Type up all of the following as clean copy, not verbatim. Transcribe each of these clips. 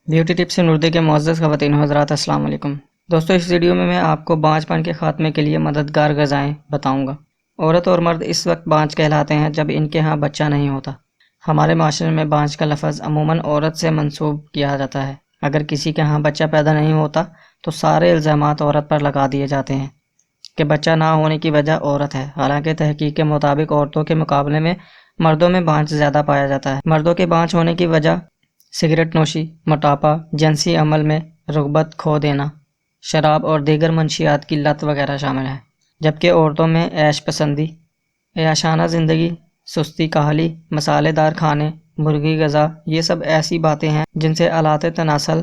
Beauty tips نردے کے معزز خواتین و حضرات، السلام علیکم دوستو۔ اس ویڈیو میں آپ کو بانجھ پن کے خاتمے کے لیے مددگار غذائیں بتاؤں گا۔ عورت اور مرد اس وقت بانجھ کہلاتے ہیں جب ان کے ہاں بچہ نہیں ہوتا۔ ہمارے معاشرے میں بانجھ کا لفظ عموماً عورت سے منسوب کیا جاتا ہے۔ اگر کسی کے ہاں بچہ پیدا نہیں ہوتا تو سارے الزامات عورت پر لگا دیے جاتے ہیں کہ بچہ نہ ہونے کی وجہ عورت ہے۔ حالانکہ تحقیق کے مطابق عورتوں کے مقابلے میں مردوں میں بانجھ زیادہ پایا جاتا ہے۔ مردوں کے بانجھ ہونے کی وجہ سگریٹ نوشی، موٹاپا، جنسی عمل میں رغبت کھو دینا، شراب اور دیگر منشیات کی لت وغیرہ شامل ہے، جبکہ عورتوں میں عیش پسندی، عیاشانہ زندگی، سستی، کاہلی، مسالے دار کھانے، مرغی غذا، یہ سب ایسی باتیں ہیں جن سے آلات تناسل،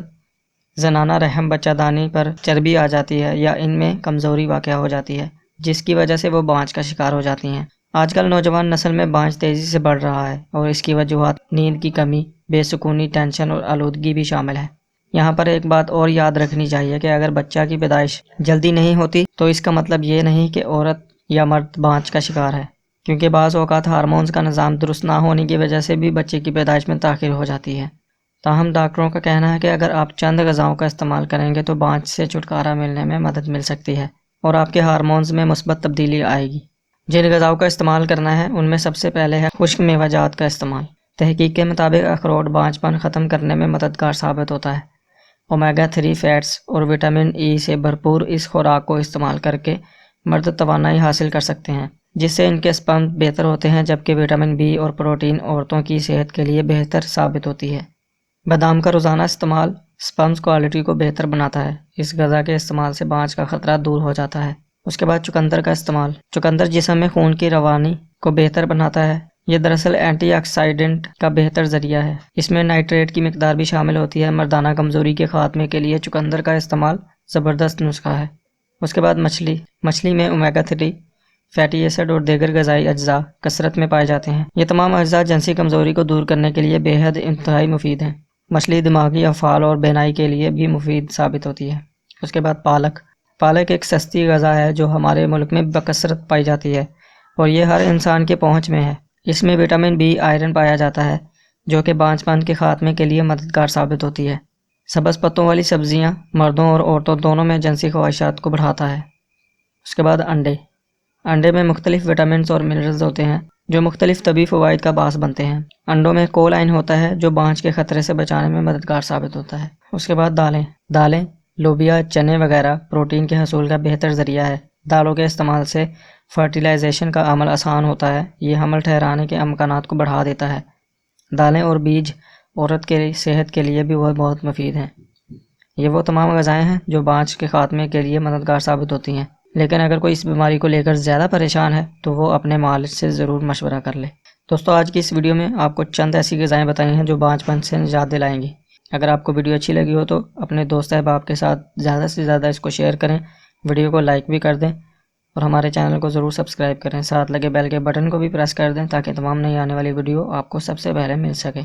زنانہ رحم بچہ دانی پر چربی آ جاتی ہے یا ان میں کمزوری واقع ہو جاتی ہے، جس کی وجہ سے وہ بانجھ کا شکار ہو جاتی ہیں۔ آج کل نوجوان نسل میں بانجھ تیزی سے بڑھ رہا ہے اور اس کی وجوہات نیند کی کمی، بے سکونی، ٹینشن اور آلودگی بھی شامل ہے۔ یہاں پر ایک بات اور یاد رکھنی چاہیے کہ اگر بچہ کی پیدائش جلدی نہیں ہوتی تو اس کا مطلب یہ نہیں کہ عورت یا مرد بانجھ کا شکار ہے، کیونکہ بعض اوقات ہارمونز کا نظام درست نہ ہونے کی وجہ سے بھی بچے کی پیدائش میں تاخیر ہو جاتی ہے۔ تاہم ڈاکٹروں کا کہنا ہے کہ اگر آپ چند غذاؤں کا استعمال کریں گے تو بانجھ سے چھٹکارا ملنے میں مدد مل سکتی ہے اور آپ کے ہارمونز میں مثبت تبدیلی آئے گی۔ جن غذاؤں کا استعمال کرنا ہے ان میں سب سے پہلے ہے خشک میوہ جات کا استعمال۔ تحقیق کے مطابق اخروٹ بانجھ پن ختم کرنے میں مددگار ثابت ہوتا ہے۔ اومیگا 3 فیٹس اور وٹامن ای سے بھرپور اس خوراک کو استعمال کر کے مرد توانائی حاصل کر سکتے ہیں، جس سے ان کے سپرم بہتر ہوتے ہیں، جبکہ وٹامن بی اور پروٹین عورتوں کی صحت کے لیے بہتر ثابت ہوتی ہے۔ بادام کا روزانہ استعمال سپرمز کوالٹی کو بہتر بناتا ہے۔ اس غذا کے استعمال سے بانجھ کا خطرہ دور ہو جاتا ہے۔ اس کے بعد چقندر کا استعمال۔ چقندر جسم میں خون کی روانی کو بہتر بناتا ہے۔ یہ دراصل اینٹی آکسیڈنٹ کا بہتر ذریعہ ہے۔ اس میں نائٹریٹ کی مقدار بھی شامل ہوتی ہے۔ مردانہ کمزوری کے خاتمے کے لیے چقندر کا استعمال زبردست نسخہ ہے۔ اس کے بعد مچھلی میں اومیگا 3 فیٹی ایسڈ اور دیگر غذائی اجزاء کثرت میں پائے جاتے ہیں۔ یہ تمام اجزاء جنسی کمزوری کو دور کرنے کے لیے بے حد انتہائی مفید ہیں۔ مچھلی دماغی افعال اور بینائی کے لیے بھی مفید ثابت ہوتی ہے۔ اس کے بعد پالک ایک سستی غذا ہے جو ہمارے ملک میں بکثرت پائی جاتی ہے اور یہ ہر انسان کے پہنچ میں ہے۔ اس میں وٹامن بی آئرن پایا جاتا ہے جو کہ بانجھ پن کے خاتمے کے لیے مددگار ثابت ہوتی ہے۔ سبز پتوں والی سبزیاں مردوں اور عورتوں دونوں میں جنسی خواہشات کو بڑھاتا ہے۔ اس کے بعد انڈے میں مختلف وٹامنز اور منرلز ہوتے ہیں جو مختلف طبی فوائد کا باعث بنتے ہیں۔ انڈوں میں کولائن ہوتا ہے جو بانجھ کے خطرے سے بچانے میں مددگار ثابت ہوتا ہے۔ اس کے بعد دالیں، لوبیا، چنے وغیرہ پروٹین کے حصول کا بہتر ذریعہ ہے۔ دالوں کے استعمال سے فرٹیلائزیشن کا عمل آسان ہوتا ہے۔ یہ حمل ٹھہرانے کے امکانات کو بڑھا دیتا ہے۔ دالیں اور بیج عورت کے صحت کے لیے بھی بہت مفید ہیں۔ یہ وہ تمام غذائیں ہیں جو بانجھ کے خاتمے کے لیے مددگار ثابت ہوتی ہیں، لیکن اگر کوئی اس بیماری کو لے کر زیادہ پریشان ہے تو وہ اپنے معالج سے ضرور مشورہ کر لے۔ دوستو، آج کی اس ویڈیو میں آپ کو چند ایسی غذائیں بتائی ہیں جو بانجھ پن سے نجات دلائیں گی۔ اگر آپ کو ویڈیو اچھی لگی ہو تو اپنے دوست احباب کے ساتھ زیادہ سے زیادہ اس کو شیئر کریں، ویڈیو کو لائک بھی کر دیں اور ہمارے چینل کو ضرور سبسکرائب کریں۔ ساتھ لگے بیل کے بٹن کو بھی پریس کر دیں تاکہ تمام نئی آنے والی ویڈیو آپ کو سب سے پہلے مل سکے۔